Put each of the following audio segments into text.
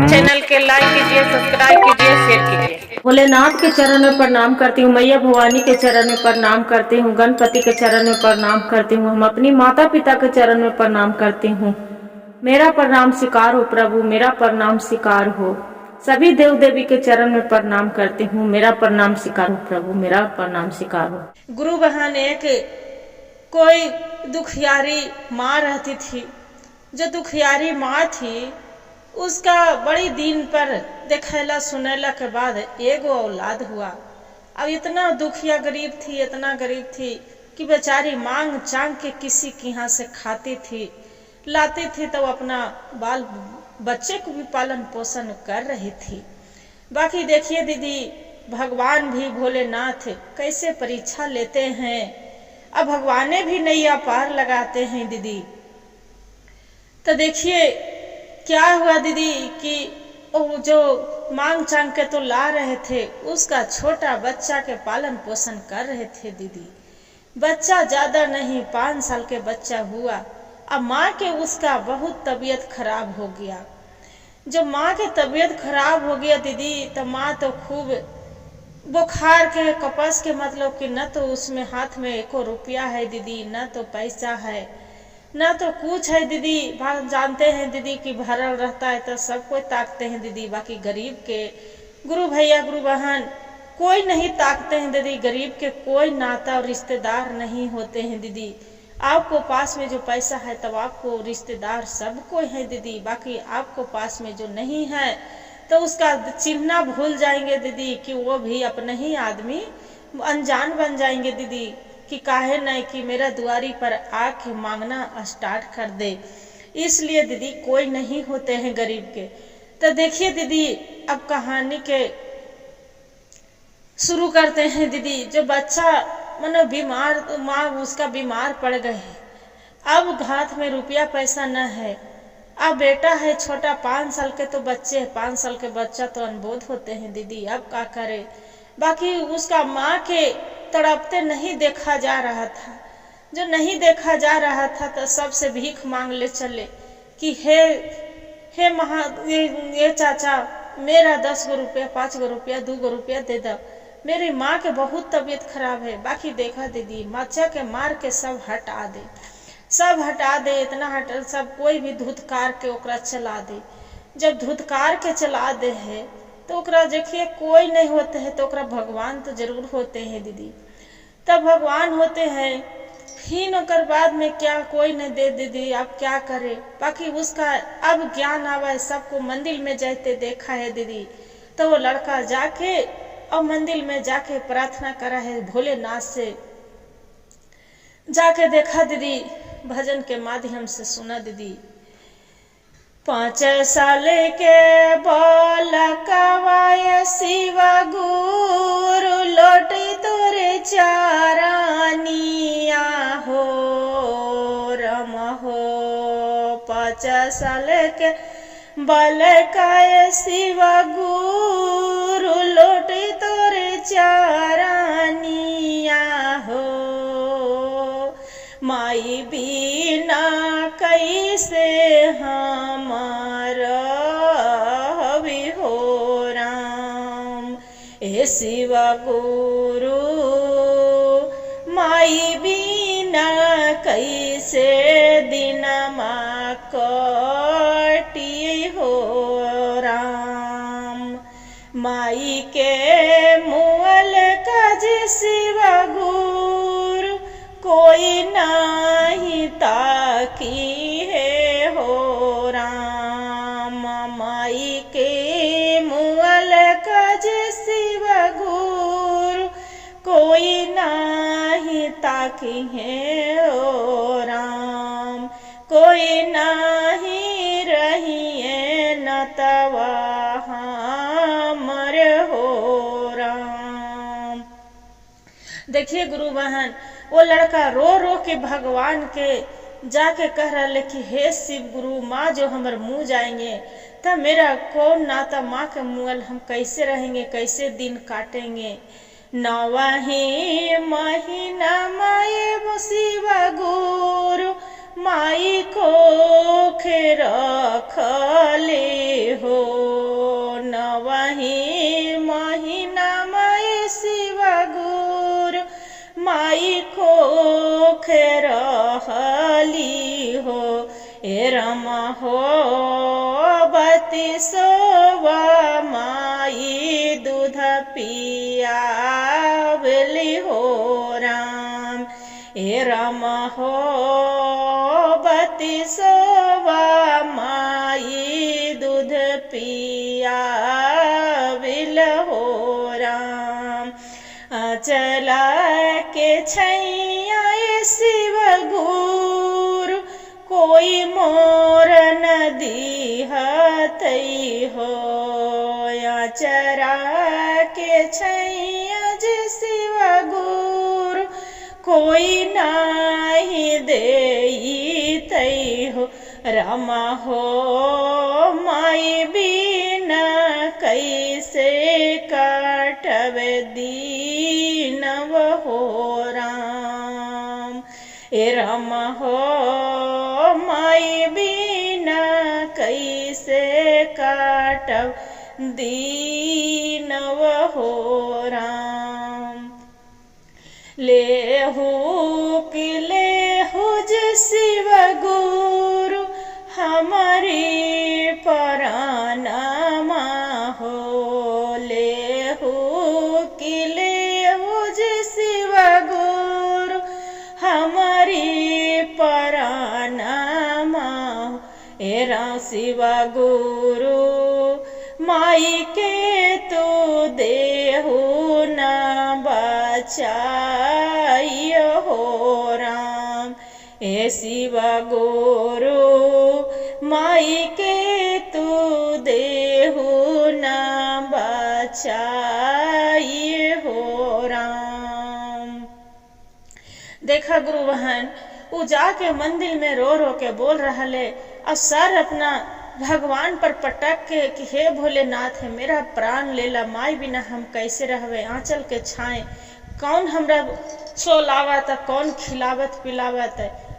Channel के like कीजिए, subscribe कीजिए, शेयर कीजिए। भोलेनाथ के चरण में प्रणाम करती हूँ, मैया भवानी के चरण में प्रणाम करती हूँ, गणपति के चरण में प्रणाम करती हूँ, हम अपनी माता पिता के चरण में प्रणाम करती हूँ। मेरा प्रणाम स्वीकार हो प्रभु, मेरा प्रणाम स्वीकार हो। सभी देव देवी के चरण में प्रणाम करती हूँ, मेरा प्रणाम स्वीकार हो प्रभु, मेरा प्रणाम स्वीकार हो। गुरु बहन एक कोई दुखियारी माँ रहती थी। जो दुखियारी माँ थी उसका बड़ी दिन पर देखेला सुनेला के बाद एगो औलाद हुआ। अब इतना दुखिया गरीब थी, इतना गरीब थी कि बेचारी मांग चांग के किसी के यहाँ से खाती थी, लाती थी, तो अपना बाल बच्चे को भी पालन पोषण कर रही थी। बाकी देखिए दीदी, भगवान भी भोलेनाथ कैसे परीक्षा लेते हैं। अब भगवाने भी नैया पार लगाते हैं दीदी। तो देखिए क्या हुआ दीदी कि जो मांग चांग के तो ला रहे थे, उसका छोटा बच्चा के पालन पोषण कर रहे थे दीदी। बच्चा ज्यादा नहीं, 5 साल के बच्चा हुआ। अब माँ के उसका बहुत तबीयत खराब हो गया। जब माँ की तबीयत खराब हो गया दीदी, तो माँ तो खूब बुखार के कपस के मतलब कि न तो उसमें हाथ में 1 रुपया है दीदी, न तो पैसा है, ना तो कुछ है दीदी। जानते हैं दीदी कि भरल रहता है तो सब कोई ताकते हैं दीदी, बाकी गरीब के गुरु भैया गुरु बहन कोई नहीं ताकते हैं दीदी। गरीब के कोई नाता और रिश्तेदार नहीं होते हैं दीदी। आपको पास में जो पैसा है तब आपको रिश्तेदार सब कोई है दीदी, बाकी आपको पास में जो नहीं है तो उसका चिन्ह भूल जाएंगे दीदी कि वो भी अपने ही आदमी अनजान बन जाएंगे दीदी कि काहे नहीं कि मेरा दुआरी पर आके मांगना स्टार्ट कर दे। इसलिए दीदी कोई नहीं होते हैं गरीब के। तो देखिए दीदी, अब कहानी के शुरू करते हैं दीदी। जो बच्चा मानो बीमार, माँ उसका बीमार पड़ गए, अब हाथ में रुपया पैसा न है। अब बेटा है छोटा, 5 साल के तो बच्चे, 5 साल के बच्चा तो अनबोध होते हैं दीदी, अब क्या करे। बाकी उसका माँ के तड़पते नहीं देखा जा रहा था। जो नहीं देखा जा रहा था तो सबसे भीख मांग ले चले कि हे ये चाचा, मेरा 10 गो रुपया, 5 गो रुपया, 2 गो रुपया दे दो, मेरी माँ के बहुत तबीयत खराब है। बाकी देखा दीदी, बच्चा के मार के सब हटा दे, सब हटा दे, इतना हटा सब कोई भी धुतकार के ओकरा चला दे। जब धुतकार के चला दे है तो ओकरा देखिए कोई नहीं होते हैं तो ओकरा भगवान तो जरूर होते हैं दीदी। तब भगवान होते हैं, फिर ओकर बाद में क्या कोई नहीं दे दीदी, अब क्या करे। बाकी उसका अब ज्ञान आवा, सबको मंदिर में जाते देखा है दीदी। तो वो लड़का जाके और मंदिर में जाके प्रार्थना करा है भोलेनाथ से। जाके देखा दीदी, भजन के माध्यम से सुना दीदी। 5 साल के बालकवा शिव गुरु लोटी तोरे चारानिया हो रम हो। 5 साल के बालकाय शिव गुरु लोटी तोरे चारानिया हो। माई बिना कैसे हमारा हवि हो राम। ए शिव गुरु माई बिना कैसे दिनमा कटी हो राम। माई के मुअल कज शिव गुरु कोई नहीं ताकी है हो राम। माई के मुअल कज शिव गुरु कोई नहीं ताकी है हो राम। कोई नहीं रही है न तवा हमर हो राम। देखिए गुरु बहन, वो लड़का रो रो के भगवान के जाके कह रहा कि हे शिव गुरु, माँ जो हमर मुँह जाएंगे तब मेरा कौन नाता, माँ के मुँह हम कैसे रहेंगे, कैसे दिन काटेंगे। 9वें महीना माए शिव गुरु माई को खेरा ए रमा हो बती सोवा माई दूध पियावली हो राम। ए रमा हो बती सोवा माई दूध पियावल हो राम। चला के छैया शिव गुरु कोई मोर नदी हतई हो। चरा के छैया जे शिव गुरु कोई नाही देई तई हो। रमा हो माई बिना कैसे काटव दीनव हो राम। ए रमा हो माई बिना कैसे काटव दीनव हो राम। लेहु कि लेहु जे शिव गुरु हमारी परानमा हो। लेहु कि लेहु जे शिव गुरु हमारी परानमा हो। एरा शिव गुरु माई के तू देहु न बचाइयो हो राम। ए शिव गुरु माई के तू देहु न बचाइयो हो राम। देखा गुरु बहन वो जाके मंदिर में रो रो के बोल रहा ले और सर अपना भगवान पर पटक के कि हे भोलेनाथ है मेरा प्राण लेला माई बिना हम कैसे रहवे। आंचल के छाए कौन हमरा सोलावत कौन खिलावत पिलावत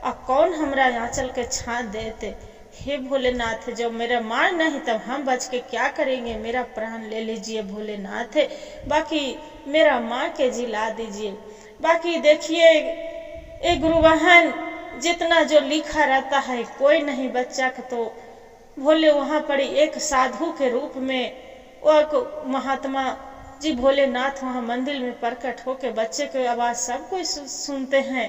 और कौन हमरा आंचल के छा देते। हे भोलेनाथ जब मेरा माँ नहीं तब हम बच के क्या करेंगे। मेरा प्राण ले लीजिए भोलेनाथ है। बाकी मेरा माँ के जिला दीजिए। बाकी देखिए ए गुरु बहन जितना जो लिखा रहता है कोई नहीं बच्चा का तो भोले वहाँ पर एक साधु के रूप में वो महात्मा जी भोलेनाथ वहाँ मंदिर में प्रकट होके बच्चे की आवाज़ सब कोई सुनते हैं।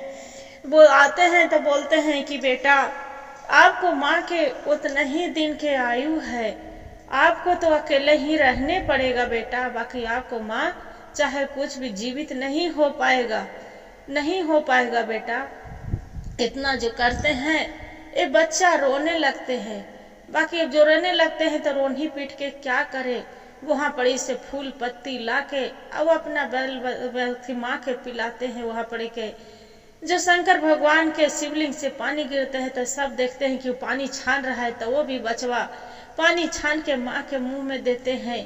वो आते हैं तो बोलते हैं कि बेटा आपको माँ के उतना ही दिन के आयु है, आपको तो अकेले ही रहने पड़ेगा बेटा। बाकी आपको माँ चाहे कुछ भी जीवित नहीं हो पाएगा बेटा। इतना जो करते हैं ये बच्चा रोने लगते हैं। बाकी अब जो रोने लगते हैं तो रोनी पीट के क्या करे। वहाँ पड़ी से फूल पत्ती लाके अब अपना बैल माँ के पिलाते हैं। वहाँ पड़ी के जो शंकर भगवान के शिवलिंग से पानी गिरते हैं तो सब देखते हैं कि वो पानी छान रहा है तो वो भी बचवा पानी छान के माँ के मुंह में देते हैं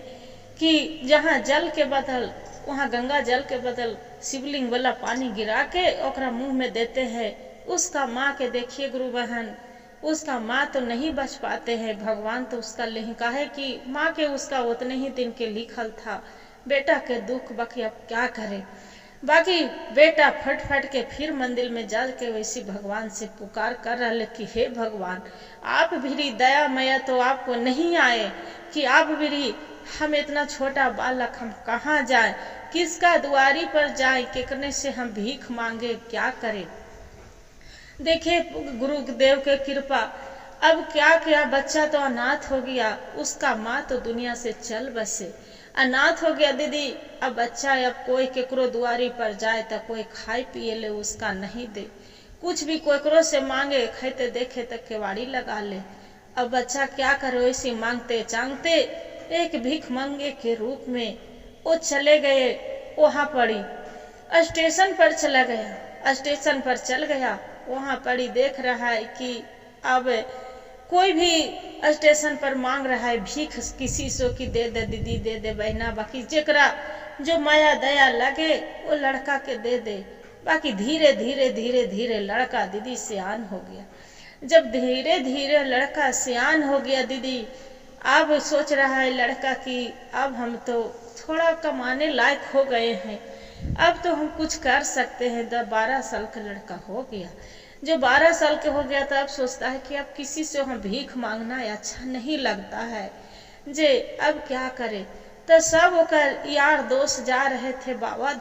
कि जहाँ जल के बदल वहाँ गंगा जल के बदल शिवलिंग वाला पानी गिरा के ओकरा मुंह में देते हैं। उसका माँ के देखिए गुरु बहन उसका माँ तो नहीं बच पाते हैं। भगवान तो उसका लिखा है कि माँ के उसका उतने ही दिन के लिखल था बेटा के दुख। बाकी अब क्या करे। बाकी बेटा फट फट के फिर मंदिर में जा के वैसी भगवान से पुकार कर रहे कि हे भगवान आप भी दया मया तो आपको नहीं आए कि आप भी हम इतना छोटा बालक हम कहाँ जाए, किसका दुआरी पर जाए, कितने से हम भीख मांगे, क्या करें। देखिए गुरुदेव के कृपा अब क्या किया, बच्चा तो अनाथ हो गया, उसका माँ तो दुनिया से चल बसे, अनाथ हो गया दीदी। अब बच्चा अब कोई केकरो दुआरी पर जाए तो कोई खाए पिए ले उसका नहीं दे, कुछ भी कोकरो से मांगे खाते देखे तक केवाड़ी लगा ले। अब बच्चा क्या करे, वैसे मांगते चांगते एक भीख मांगे के रूप में वो चले गए। वहाँ पड़ी स्टेशन पर चला गया, स्टेशन पर चल गया, वहाँ पड़ी देख रहा है कि अब कोई भी स्टेशन पर मांग रहा है भीख, किसी से कि दे दे दीदी, दे दे बहना, बाकी जेकरा जो माया दया लगे वो लड़का के दे दे। बाकी धीरे धीरे धीरे धीरे लड़का दीदी सियान हो गया। जब धीरे धीरे लड़का सियान हो गया दीदी, अब सोच रहा है लड़का कि अब हम तो थोड़ा कमाने लायक हो गए हैं, अब तो हम कुछ कर सकते हैं। 12 साल का लड़का हो गया। जो 12 साल के हो गया था अब सोचता है कि अब किसी से वहाँ भीख मांगना अच्छा नहीं लगता है, जे अब क्या करे। तो सब ओकर यार दोस्त जा रहे थे बाबा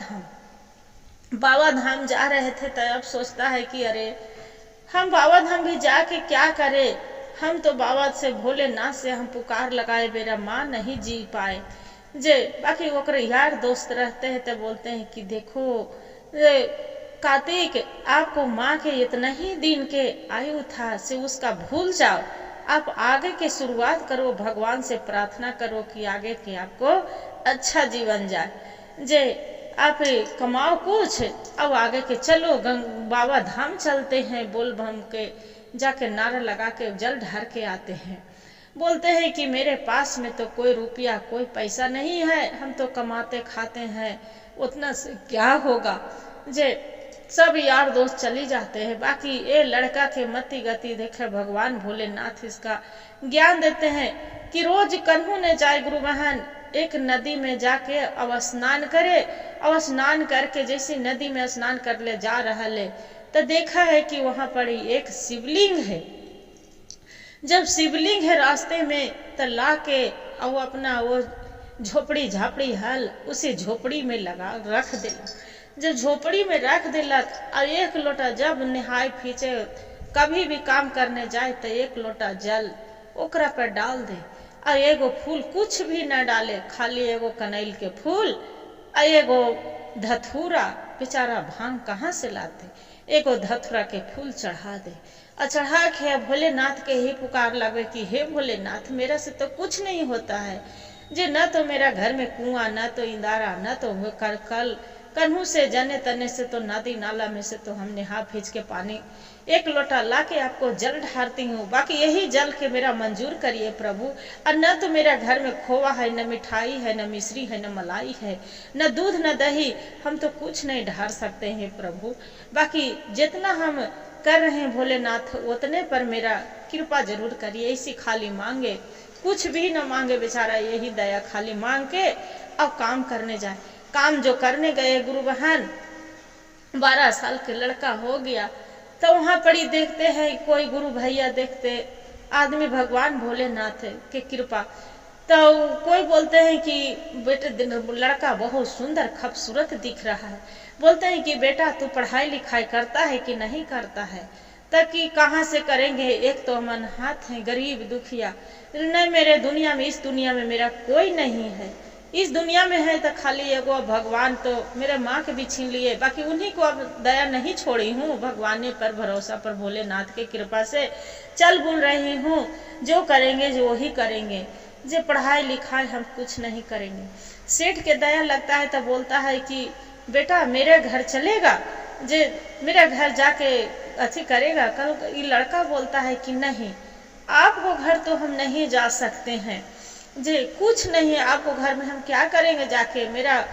धाम जा रहे थे। तो अब सोचता है कि अरे हम बाबा धाम भी जाके क्या करे, हम तो बाबा से भोलेनाथ से हम पुकार लगाए, मेरा माँ नहीं जी पाए। जे बाकी ओकर यार दोस्त रहते हैं तो बोलते हैं कि देखो कार्तिक, आपको माँ के इतना ही दिन के आयु था से उसका भूल जाओ, आप आगे के शुरुआत करो, भगवान से प्रार्थना करो कि आगे के आपको अच्छा जीवन जाए। जे आप कमाओ कुछ, अब आगे के चलो बाबा धाम चलते हैं, बोल बम के जाके नारा लगा के जल ढार के आते हैं। बोलते हैं कि मेरे पास में तो कोई रुपया कोई पैसा नहीं है, हम तो कमाते खाते हैं, उतना से क्या होगा। जे सब यार दोस्त चली जाते हैं। बाकी ये लड़का के मति गति देखे भगवान भोलेनाथ इसका ज्ञान देते हैं कि रोज कन्हू ने जाए गुरु बहन एक नदी में जाके स्नान करे, स्नान करके जैसे नदी में स्नान कर ले जा रहा ले तो देखा है कि वहां पर एक शिवलिंग है। जब शिवलिंग है रास्ते में तो ला के और अपना वो झोपड़ी झापड़ी हल उसे झोपड़ी में लगा रख दिला। जब झोपड़ी में रख दिलक और एक लोटा जब नहाय फीचे कभी भी काम करने जाए तो एक लोटा जल ओकरा पर डाल दे और एगो फूल कुछ भी न डाले, खाली एगो कनैल के फूल और एगो धतूरा, बेचारा भांग कहाँ से लाते, एगो धतूरा के फूल चढ़ा दे और चढ़ा के भोलेनाथ के ही पुकार लगे कि हे भोलेनाथ मेरा से तो कुछ नहीं होता है, जे न तो मेरा घर में कुआं, न तो इंदारा, न तो कल कन्हू से जने तने से तो नदी नाला में से तो हम नहा भीज के पानी एक लोटा ला के आपको जल ढारती हूँ, बाकी यही जल के मेरा मंजूर करिए प्रभु। और न तो मेरा घर में खोवा है, न मिठाई है, न मिश्री है, न मलाई है, न दूध न दही, हम तो कुछ नहीं ढार सकते हैं प्रभु। बाकी जितना हम कर रहे हैं भोलेनाथ उतने पर मेरा कृपा जरूर करिए। इसी खाली मांगे, कुछ भी न मांगे बेचारा, यही दया खाली मांग के अब काम करने जाए। काम जो करने गए गुरु बहन 12 साल के लड़का हो गया तो वहां पर ही देखते हैं कोई गुरु भैया देखते आदमी भगवान भोलेनाथ के कृपा, तो कोई बोलते हैं कि बेटे लड़का बहुत सुंदर खूबसूरत दिख रहा है, बोलते हैं कि बेटा तू पढ़ाई लिखाई करता है कि नहीं करता है, ताकि कहाँ से करेंगे, एक तो मन हाथ है गरीब दुखिया, नहीं मेरे दुनिया में, इस दुनिया में मेरा कोई नहीं है, इस दुनिया में है तो खाली एगो भगवान, तो मेरे माँ के भी छीन लिए, बाकी उन्हीं को अब दया नहीं छोड़ी हूँ, भगवान पर भरोसा पर भोलेनाथ के कृपा से चल बुल रही हूँ, जो करेंगे जो वही करेंगे, जो पढ़ाई लिखाई हम कुछ नहीं करेंगे। सेठ के दया लगता है तो बोलता है कि बेटा मेरे घर चलेगा, जे मेरा घर जाके अच्छी करेगा। कल ये लड़का बोलता है कि नहीं आपको घर तो हम नहीं जा सकते हैं, जे कुछ नहीं है आपको घर में हम क्या करेंगे जाके, मेरा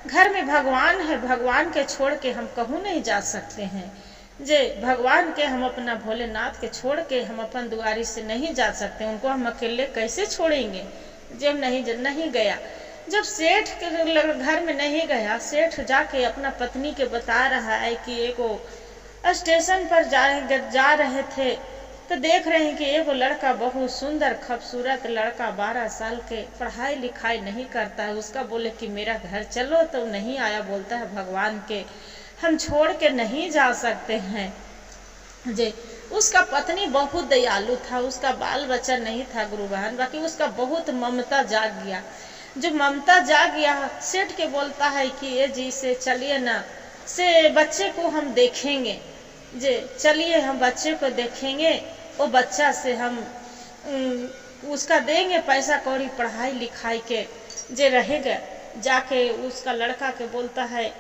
घर में भगवान है, भगवान के छोड़ के हम कहूँ नहीं जा सकते हैं, जे भगवान के हम अपना भोलेनाथ के छोड़ के हम अपन दुआरी से नहीं जा सकते, उनको हम अकेले कैसे छोड़ेंगे, जे हम नहीं गया। जब सेठ के घर में नहीं गया, सेठ जाके अपना पत्नी के बता रहा है कि एगो स्टेशन पर जा रहे थे तो देख रहे हैं कि एगो लड़का बहुत सुंदर खूबसूरत लड़का 12 साल के पढ़ाई लिखाई नहीं करता है, उसका बोले कि मेरा घर चलो तो नहीं आया, बोलता है भगवान के हम छोड़ के नहीं जा सकते हैं। जे उसका पत्नी बहुत दयालु था, उसका बाल बच्चा नहीं था गुरु बहन, बाकी उसका बहुत ममता जाग गया। जो ममता जाग गया सेठ के बोलता है कि ये जी से चलिए ना, से बच्चे को हम देखेंगे, जे चलिए हम बच्चे को देखेंगे, वो बच्चा से हम उसका देंगे पैसा कौड़ी पढ़ाई लिखाई के जे रहेगा। जाके उसका लड़का के बोलता है,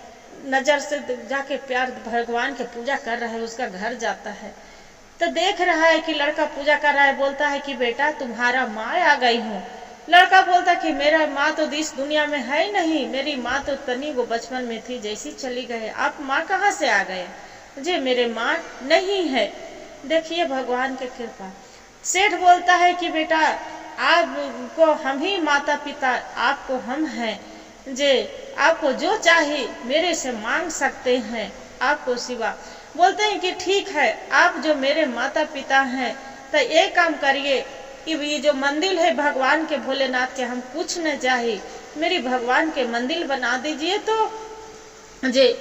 नजर से जाके प्यार भगवान के पूजा कर रहा है, उसका घर जाता है तो देख रहा है कि लड़का पूजा कर रहा है, बोलता है कि बेटा तुम्हारा माँ आ गई हूँ। लड़का बोलता कि मेरा माँ तो इस दुनिया में है नहीं, मेरी माँ तो तनी वो बचपन में थी, जैसी चली गए, आप माँ कहाँ से आ गए, जे मेरे माँ नहीं है। देखिए भगवान के कृपा। सेठ बोलता है कि बेटा आपको हम ही माता पिता, आपको हम हैं, जे आपको जो चाहे मेरे से मांग सकते हैं, आपको सिवा बोलते हैं कि ठीक है, आप जो मेरे माता पिता हैं तो ये काम करिए कि ये जो मंदिर है भगवान के, भोलेनाथ के, हम कुछ न चाहिए, मेरी भगवान के मंदिर बना दीजिए। तो जी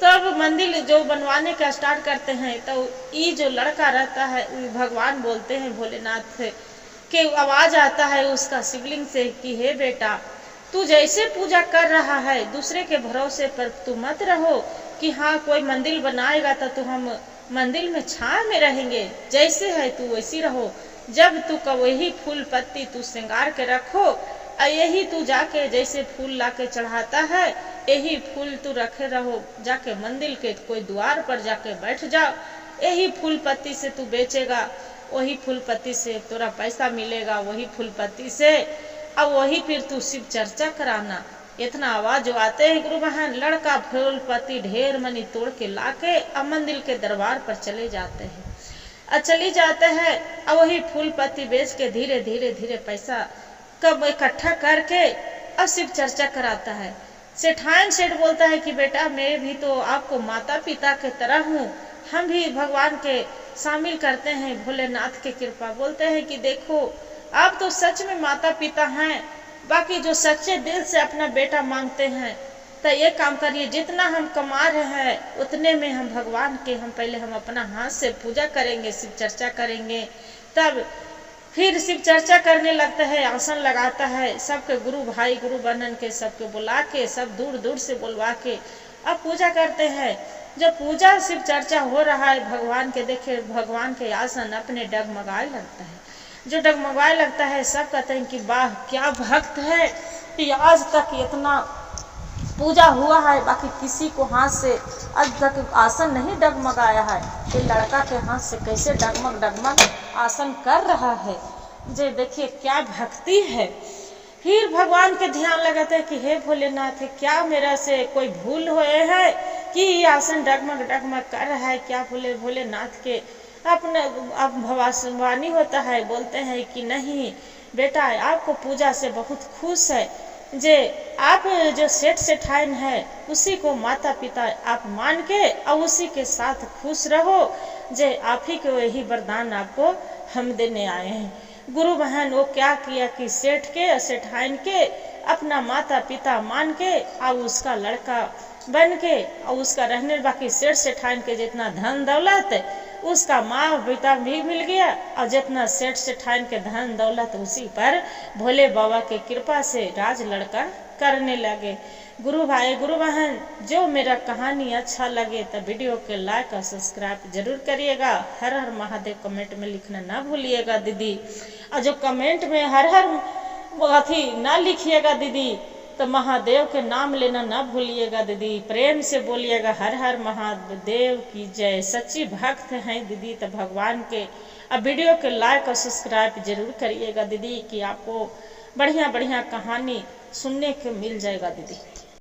तब मंदिर जो बनवाने का स्टार्ट करते हैं तो ये जो लड़का रहता है भगवान बोलते हैं भोलेनाथ से कि आवाज आता है उसका शिवलिंग से कि हे बेटा, तू जैसे पूजा कर रहा है दूसरे के भरोसे पर तू मत रहो कि हाँ कोई मंदिर बनाएगा तो हम मंदिर में छाया में रहेंगे, जैसे है तू वैसी रहो। जब तू का वही फूल पत्ती तू श्रृंगार के रखो, यही तू जाके जैसे फूल लाके चढ़ाता है यही फूल तू रखे रहो, जाके मंदिर के कोई द्वार पर जाके बैठ जाओ, यही फूल पत्ती से तू बेचेगा, वही फूल पत्ती से तोरा पैसा मिलेगा, वही फूल पत्ती से अब वही फिर तू शिव चर्चा कराना। इतना आवाज जो आते हैं गुरु बहन, लड़का फूल पत्ती ढेर मनी तोड़ के लाके अब मंदिर के दरबार पर चले जाते हैं, चली जाते हैं। अब वही फूल पत्ती बेच के धीरे धीरे धीरे पैसा कब इकट्ठा करके अब शिव चर्चा कराता है। सेठान सेठ बोलता है कि बेटा मैं भी तो आपको माता पिता के तरह हूँ, हम भी भगवान के शामिल करते हैं भोलेनाथ की कृपा। बोलते हैं कि देखो आप तो सच में माता पिता हैं, बाकी जो सच्चे दिल से अपना बेटा मांगते हैं तो ये काम करिए, जितना हम कमा रहे हैं उतने में हम भगवान के पहले हम अपना हाथ से पूजा करेंगे, शिव चर्चा करेंगे। तब फिर शिव चर्चा करने लगता है, आसन लगाता है, सबके गुरु भाई गुरु बनन के सबके बुला के सब दूर दूर से बुलवा के अब पूजा करते हैं। जब पूजा शिव चर्चा हो रहा है भगवान के, देखे भगवान के आसन अपने डगमगाए लगता है, जो डगमगाए लगता है सब कहते हैं कि वाह क्या भक्त है, कि आज तक इतना पूजा हुआ है बाकी किसी को हाथ से आज तक आसन नहीं डगमगाया है, ये लड़का के हाथ से कैसे डगमग डगमग आसन कर रहा है। जे देखिए क्या भक्ति है। फिर भगवान के ध्यान लगाते हैं कि हे भोलेनाथ, क्या मेरा से कोई भूल हुए है कि ये आसन डगमग डगमग कर रहा है, क्या भोलेनाथ के अपने अब भवानी होता है। बोलते हैं कि नहीं बेटा, आपको पूजा से बहुत खुश है, जे आप जो सेठ सेठाइन है उसी को माता पिता आप मान के और उसी के साथ खुश रहो, जे आप ही के वही वरदान आपको हम देने आए हैं। गुरु बहन वो क्या किया कि सेठ के सेठाइन के अपना माता पिता मान के और उसका लड़का बन के और उसका रहने, बाकी सेठ सेठाइन के जितना धन दौलत उसका माँ पिता भी मिल गया और जितना सेठ सेठाइन के धन दौलत उसी पर भोले बाबा के कृपा से राज लड़का करने लगे। गुरु भाई गुरु बहन, जो मेरा कहानी अच्छा लगे तो वीडियो के लाइक और सब्सक्राइब जरूर करिएगा। हर हर महादेव कमेंट में लिखना ना भूलिएगा दीदी, और जो कमेंट में हर हर अथी ना लिखिएगा दीदी तो महादेव के नाम लेना ना भूलिएगा दीदी, प्रेम से बोलिएगा हर हर महादेव की जय। सच्ची भक्त हैं दीदी तो भगवान के। अब वीडियो के लाइक और सब्सक्राइब जरूर करिएगा दीदी कि आपको बढ़िया बढ़िया कहानी सुनने को मिल जाएगा दीदी।